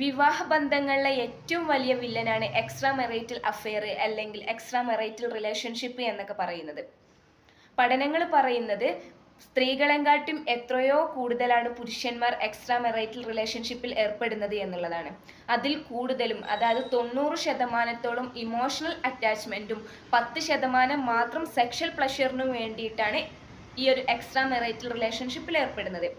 വിവാഹ ബന്ധങ്ങളിലെ ഏറ്റവും വലിയ വില്ലനാണ് എക്സ്ട്രാ മെറൈറ്റൽ അഫെയർ അല്ലെങ്കിൽ എക്സ്ട്രാ മെറൈറ്റൽ റിലേഷൻഷിപ്പ് എന്നൊക്കെ പറയുന്നത്. പഠനങ്ങൾ പറയുന്നത് സ്ത്രീകളെക്കാട്ടും എത്രയോ കൂടുതലാണ് പുരുഷന്മാർ എക്സ്ട്രാ മെറൈറ്റൽ റിലേഷൻഷിപ്പിൽ ഏർപ്പെടുന്നത് എന്നുള്ളതാണ്. അതിൽ കൂടുതലും, അതായത് 90% ഇമോഷണൽ അറ്റാച്ച്മെന്റും 10% മാത്രം സെക്ഷൽ പ്ലഷറിനും വേണ്ടിയിട്ടാണ് ഈ ഒരു എക്സ്ട്രാ മെറൈറ്റൽ റിലേഷൻഷിപ്പിൽ ഏർപ്പെടുന്നത്.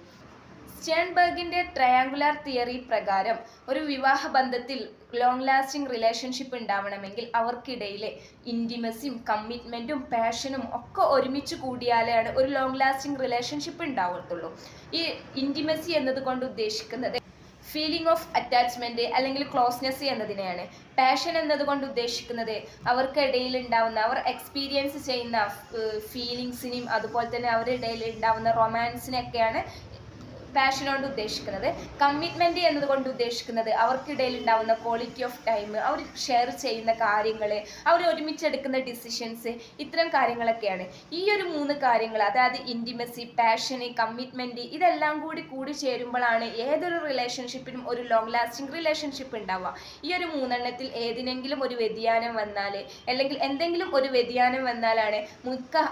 സ്റ്റേൺബർഗിന്റെ ട്രയാങ്കുലാർ തിയറി പ്രകാരം ഒരു വിവാഹ ബന്ധത്തിൽ ലോങ് ലാസ്റ്റിംഗ് റിലേഷൻഷിപ്പ് ഉണ്ടാവണമെങ്കിൽ അവർക്കിടയിലെ ഇൻറ്റിമസിയും കമ്മിറ്റ്മെന്റും പാഷനും ഒക്കെ ഒരുമിച്ച് കൂടിയാലാണ് ഒരു ലോങ് ലാസ്റ്റിംഗ് റിലേഷൻഷിപ്പ് ഉണ്ടാവത്തുള്ളൂ. ഈ ഇൻറ്റിമസി എന്നതുകൊണ്ട് ഉദ്ദേശിക്കുന്നത് ഫീലിംഗ് ഓഫ് അറ്റാച്ച്മെന്റ് അല്ലെങ്കിൽ ക്ലോസ്നെസ് എന്നതിനെയാണ്. പാഷൻ എന്നതുകൊണ്ട് ഉദ്ദേശിക്കുന്നത് അവർക്കിടയിൽ ഉണ്ടാവുന്ന, അവർ എക്സ്പീരിയൻസ് ചെയ്യുന്ന ഫീലിങ്സിനെയും അതുപോലെ തന്നെ അവരുടെ ഇടയിൽ ഉണ്ടാവുന്ന റൊമാൻസിനെയൊക്കെയാണ് പാഷൻ കൊണ്ട് ഉദ്ദേശിക്കുന്നത്. കമ്മിറ്റ്മെന്റ് എന്നതുകൊണ്ട് ഉദ്ദേശിക്കുന്നത് അവർക്കിടയിൽ ഉണ്ടാവുന്ന ക്വാളിറ്റി ഓഫ് ടൈം, അവർ ഷെയർ ചെയ്യുന്ന കാര്യങ്ങൾ, അവർ ഒരുമിച്ചെടുക്കുന്ന ഡിസിഷൻസ്, ഇത്തരം കാര്യങ്ങളൊക്കെയാണ്. ഈ ഒരു 3 കാര്യങ്ങൾ, അതായത് ഇൻറ്റിമസി, പാഷന്, കമ്മിറ്റ്മെന്റ്, ഇതെല്ലാം കൂടി ചേരുമ്പോഴാണ് ഏതൊരു റിലേഷൻഷിപ്പിനും ഒരു ലോങ് ലാസ്റ്റിംഗ് റിലേഷൻഷിപ്പ് ഉണ്ടാവുക. ഈ ഒരു 3 ഏതിനെങ്കിലും ഒരു വ്യതിയാനം വന്നാൽ, അല്ലെങ്കിൽ എന്തെങ്കിലും ഒരു വ്യതിയാനം വന്നാലാണ് മിക്ക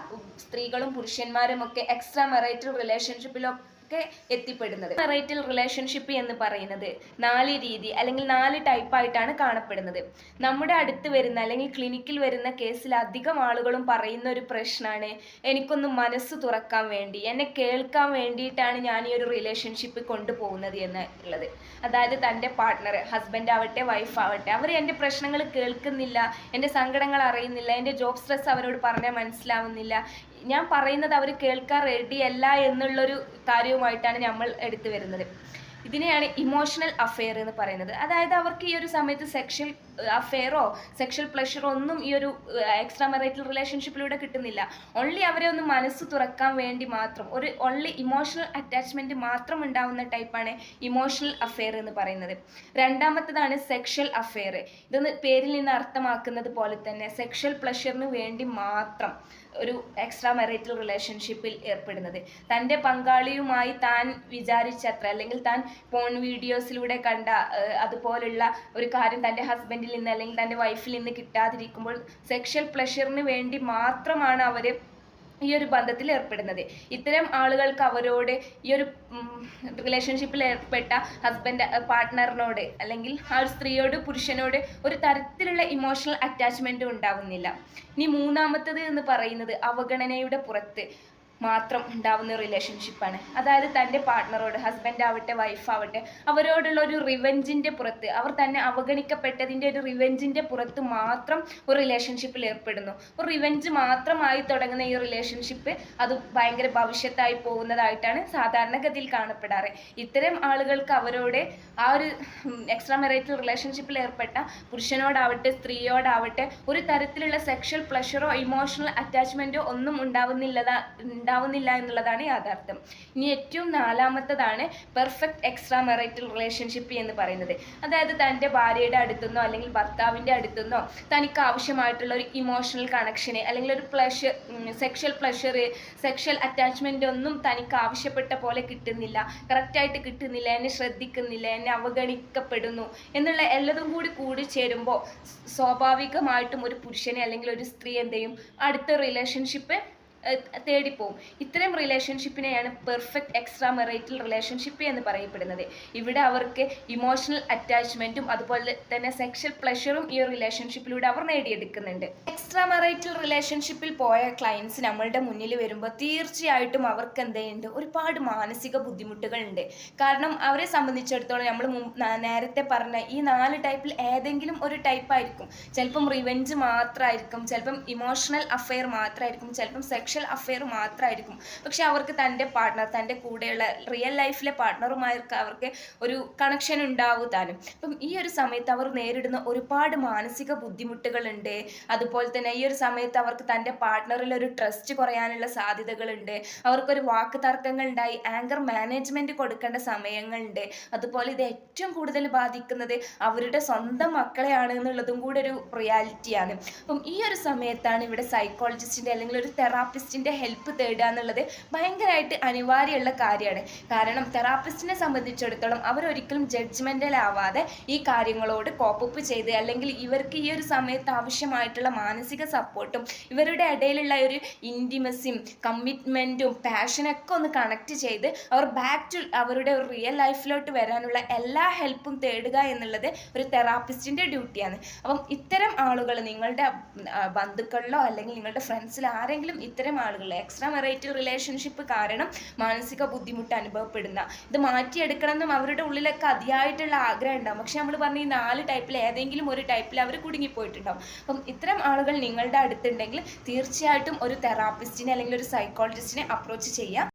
സ്ത്രീകളും പുരുഷന്മാരും ഒക്കെ എക്സ്ട്രാ മെറൈറ്റൽ റിലേഷൻഷിപ്പിലോ എത്തിപ്പെടുന്നത്. മെറൈറ്റൽ റിലേഷൻഷിപ്പ് എന്ന് പറയുന്നത് 4 രീതി അല്ലെങ്കിൽ 4 ടൈപ്പായിട്ടാണ് കാണപ്പെടുന്നത്. നമ്മുടെ അടുത്ത് വരുന്ന അല്ലെങ്കിൽ ക്ലിനിക്കിൽ വരുന്ന കേസിൽ അധികം ആളുകളും പറയുന്ന ഒരു പ്രശ്നമാണ്, എനിക്കൊന്ന് മനസ്സ് തുറക്കാൻ വേണ്ടി, എന്നെ കേൾക്കാൻ വേണ്ടിയിട്ടാണ് ഞാൻ ഈ ഒരു റിലേഷൻഷിപ്പ് കൊണ്ടുപോകുന്നത് എന്നുള്ളത്. അതായത് തൻ്റെ പാർട്ട്ണർ, ഹസ്ബൻഡ് ആവട്ടെ വൈഫ് ആവട്ടെ, അവർ എൻ്റെ പ്രശ്നങ്ങൾ കേൾക്കുന്നില്ല, എൻ്റെ സങ്കടങ്ങൾ അറിയുന്നില്ല, എൻ്റെ ജോബ് സ്ട്രെസ് അവരോട് പറഞ്ഞാൽ മനസ്സിലാവുന്നില്ല, ഞാൻ പറയുന്നത് അവർ കേൾക്കാൻ റെഡിയല്ല എന്നുള്ളൊരു കാര്യവുമായിട്ടാണ് നമ്മൾ എടുത്തു വരുന്നത്. ഇതിനെയാണ് ഇമോഷണൽ അഫെയർ എന്ന് പറയുന്നത്. അതായത് അവർക്ക് ഈ ഒരു സമയത്ത് സെക്ഷൽ അഫെയറോ സെക്ഷൽ പ്ലഷറോ ഒന്നും ഈ ഒരു എക്സ്ട്രാ മെറൈറ്റൽ റിലേഷൻഷിപ്പിലൂടെ കിട്ടുന്നില്ല. ഓൺലി അവരെ ഒന്ന് മനസ്സ് തുറക്കാൻ വേണ്ടി മാത്രം, ഒരു ഓൺലി ഇമോഷണൽ അറ്റാച്ച്മെന്റ് മാത്രം ഉണ്ടാവുന്ന ടൈപ്പാണ് ഇമോഷണൽ അഫെയർ എന്ന് പറയുന്നത്. രണ്ടാമത്തതാണ് സെക്ഷൽ അഫെയർ. ഇതൊന്ന് പേരിൽ നിന്ന് അർത്ഥമാക്കുന്നത് പോലെ തന്നെ സെക്ഷൽ പ്ലഷറിന് വേണ്ടി മാത്രം ഒരു എക്സ്ട്രാ മെറൈറ്റൽ റിലേഷൻഷിപ്പിൽ ഏർപ്പെടുന്നത്. തൻ്റെ പങ്കാളിയുമായി താൻ വിചാരിച്ചത്ര, അല്ലെങ്കിൽ താൻ പോൺ വീഡിയോസിലൂടെ കണ്ട അതുപോലുള്ള ഒരു കാര്യം തൻ്റെ ഹസ്ബൻഡിൽ നിന്ന് അല്ലെങ്കിൽ തൻ്റെ വൈഫിൽ നിന്ന് കിട്ടാതിരിക്കുമ്പോൾ സെക്ഷൽ പ്ലഷറിന് വേണ്ടി മാത്രമാണ് അവർ ഈ ഒരു ബന്ധത്തിൽ ഏർപ്പെടുന്നത്. ഇത്തരം ആളുകൾക്ക് അവരോട് ഈ ഒരു റിലേഷൻഷിപ്പിൽ ഏർപ്പെട്ട പാർട്ട്ണറിനോട് അല്ലെങ്കിൽ ആ ഒരു സ്ത്രീയോട്, പുരുഷനോട് ഒരു തരത്തിലുള്ള ഇമോഷണൽ അറ്റാച്ച്മെൻറ്റും ഉണ്ടാവുന്നില്ല. ഇനി മൂന്നാമത്തത് എന്ന് പറയുന്നത് അവഗണനയുടെ പുറത്ത് മാത്രം ഉണ്ടാവുന്ന റിലേഷൻഷിപ്പാണ്. അതായത് തൻ്റെ പാർട്ട്ണറോട്, ഹസ്ബൻഡ് ആവട്ടെ വൈഫ് ആവട്ടെ, അവരോടുള്ള ഒരു റിവെഞ്ചിൻ്റെ പുറത്ത്, അവർ തന്നെ അവഗണിക്കപ്പെട്ടതിൻ്റെ ഒരു റിവെഞ്ചിൻ്റെ പുറത്ത് മാത്രം ഒരു റിലേഷൻഷിപ്പിൽ ഏർപ്പെടുന്നു. ഒരു റിവെഞ്ച് മാത്രമായി തുടങ്ങുന്ന ഈ റിലേഷൻഷിപ്പ് അത് ഭയങ്കര ഭവിഷ്യത്തായി പോകുന്നതായിട്ടാണ് സാധാരണഗതിയിൽ കാണപ്പെടാറ്. ഇത്തരം ആളുകൾക്ക് അവരോട് ആ ഒരു എക്സ്ട്രാ മെറൈറ്റൽ റിലേഷൻഷിപ്പിൽ ഏർപ്പെട്ട പുരുഷനോടാവട്ടെ സ്ത്രീയോടാവട്ടെ ഒരു തരത്തിലുള്ള സെക്ഷൽ പ്ലഷറോ ഇമോഷണൽ അറ്റാച്ച്മെൻറ്റോ ഒന്നും ഉണ്ടാവുന്നില്ല എന്നുള്ളതാണ് യാഥാർത്ഥ്യം. ഇനി ഏറ്റവും 4ാമത്തതാണ് പെർഫെക്റ്റ് എക്സ്ട്രാ മെറൈറ്റൽ റിലേഷൻഷിപ്പ് എന്ന് പറയുന്നത്. അതായത് തൻ്റെ ഭാര്യയുടെ അടുത്തുനിന്നോ അല്ലെങ്കിൽ ഭർത്താവിൻ്റെ അടുത്തുനിന്നോ തനിക്ക് ആവശ്യമായിട്ടുള്ള ഒരു ഇമോഷണൽ കണക്ഷന് അല്ലെങ്കിൽ ഒരു സെക്ഷൽ പ്ലഷർ, സെക്ഷൽ അറ്റാച്ച്മെൻ്റ് ഒന്നും തനിക്ക് ആവശ്യപ്പെട്ട പോലെ കിട്ടുന്നില്ല, കറക്റ്റായിട്ട് കിട്ടുന്നില്ല, എന്നെ ശ്രദ്ധിക്കുന്നില്ല, എന്നെ അവഗണിക്കപ്പെടുന്നു എന്നുള്ള എല്ലാതും കൂടി ചേരുമ്പോൾ സ്വാഭാവികമായിട്ടും ഒരു പുരുഷനെ അല്ലെങ്കിൽ ഒരു സ്ത്രീ എന്ത് ചെയ്യും, അടുത്ത റിലേഷൻഷിപ്പ് തേടിപ്പോവും. ഇത്തരം റിലേഷൻഷിപ്പിനെയാണ് പെർഫെക്റ്റ് എക്സ്ട്രാ മെറൈറ്റൽ റിലേഷൻഷിപ്പ് എന്ന് പറയപ്പെടുന്നത്. ഇവിടെ അവർക്ക് ഇമോഷണൽ അറ്റാച്ച്മെന്റും അതുപോലെ തന്നെ സെക്ഷൽ പ്ലഷറും ഈ റിലേഷൻഷിപ്പിലൂടെ അവർ നേടിയെടുക്കുന്നുണ്ട്. എക്സ്ട്രാ മെറൈറ്റൽ റിലേഷൻഷിപ്പിൽ പോയ ക്ലയൻസ് നമ്മളുടെ മുന്നിൽ വരുമ്പോൾ തീർച്ചയായിട്ടും അവർക്ക് എന്തുണ്ട്, ഒരുപാട് മാനസിക ബുദ്ധിമുട്ടുകളുണ്ട്. കാരണം അവരെ സംബന്ധിച്ചിടത്തോളം നമ്മൾ നേരത്തെ പറഞ്ഞ ഈ 4 ടൈപ്പിൽ ഏതെങ്കിലും ഒരു ടൈപ്പായിരിക്കും. ചിലപ്പം റിവെഞ്ച് മാത്രമായിരിക്കും, ചിലപ്പം ഇമോഷണൽ അഫെയർ മാത്രമായിരിക്കും, ചിലപ്പം സെക്ഷൽ അഫെയർ മാത്രമായിരിക്കും. പക്ഷെ അവർക്ക് തൻ്റെ പാർട്ട്ണർ, തൻ്റെ കൂടെയുള്ള റിയൽ ലൈഫിലെ പാർട്ട്ണറുമാർക്ക് അവർക്ക് ഒരു കണക്ഷൻ ഉണ്ടാവും താനും. അപ്പം ഈ ഒരു സമയത്ത് അവർ നേരിടുന്ന ഒരുപാട് മാനസിക ബുദ്ധിമുട്ടുകളുണ്ട്. അതുപോലെ തന്നെ ഈ ഒരു സമയത്ത് അവർക്ക് തൻ്റെ പാർട്ട്ണറിൽ ഒരു ട്രസ്റ്റ് കുറയാനുള്ള സാധ്യതകളുണ്ട്. അവർക്കൊരു വാക്ക് തർക്കങ്ങൾ ഉണ്ടായി ആങ്കർ മാനേജ്മെന്റ് കൊടുക്കേണ്ട സമയങ്ങളുണ്ട്. അതുപോലെ ഇത് ഏറ്റവും കൂടുതൽ ബാധിക്കുന്നത് അവരുടെ സ്വന്തം മക്കളെയാണ് എന്നുള്ളതും കൂടെ ഒരു റിയാലിറ്റിയാണ്. അപ്പം ഈ ഒരു സമയത്താണ് ഇവിടെ സൈക്കോളജിസ്റ്റിൻ്റെ അല്ലെങ്കിൽ ഒരു തെറാപ്പിസ്റ്റ് തെറാപ്പിസ്റ്റിൻ്റെ ഹെൽപ്പ് തേടുക എന്നുള്ളത് ഭയങ്കരമായിട്ട് അനിവാര്യമുള്ള കാര്യമാണ്. കാരണം തെറാപ്പിസ്റ്റിനെ സംബന്ധിച്ചിടത്തോളം അവരൊരിക്കലും ജഡ്ജ്മെൻ്റൽ ആവാതെ ഈ കാര്യങ്ങളോട് കോപ്പപ്പ് ചെയ്ത്, അല്ലെങ്കിൽ ഇവർക്ക് ഈ ഒരു സമയത്ത് ആവശ്യമായിട്ടുള്ള മാനസിക സപ്പോർട്ടും ഇവരുടെ ഇടയിലുള്ള ഒരു ഇൻറ്റിമസിയും കമ്മിറ്റ്മെൻറ്റും പാഷനൊക്കെ ഒന്ന് കണക്ട് ചെയ്ത് അവർ ബാക്ക് ടു അവരുടെ ഒരു റിയൽ ലൈഫിലോട്ട് വരാനുള്ള എല്ലാ ഹെൽപ്പും തേടുക എന്നുള്ളത് ഒരു തെറാപ്പിസ്റ്റിൻ്റെ ഡ്യൂട്ടിയാണ്. അപ്പം ഇത്തരം ആളുകൾ നിങ്ങളുടെ ബന്ധുക്കളിലോ അല്ലെങ്കിൽ നിങ്ങളുടെ ഫ്രണ്ട്സിൽ ആരെങ്കിലും ഇത്തരം ആളുകൾ എക്സ്ട്രാ മെറൈറ്റൽ റിലേഷൻഷിപ്പ് കാരണം മാനസിക ബുദ്ധിമുട്ട് അനുഭവപ്പെടുന്ന, ഇത് മാറ്റിയെടുക്കണം എന്നും അവരുടെ ഉള്ളിലൊക്കെ അതിയായിട്ടുള്ള ആഗ്രഹം ഉണ്ടാകും. പക്ഷെ നമ്മൾ പറഞ്ഞ ഈ 4 ടൈപ്പിൽ ഏതെങ്കിലും ഒരു ടൈപ്പിൽ അവർ കുടുങ്ങിപ്പോയിട്ടുണ്ടാവും. അപ്പം ഇത്തരം ആളുകൾ നിങ്ങളുടെ അടുത്തുണ്ടെങ്കിൽ തീർച്ചയായിട്ടും ഒരു തെറാപ്പിസ്റ്റിനെ അല്ലെങ്കിൽ ഒരു സൈക്കോളജിസ്റ്റിനെ അപ്രോച്ച് ചെയ്യുക.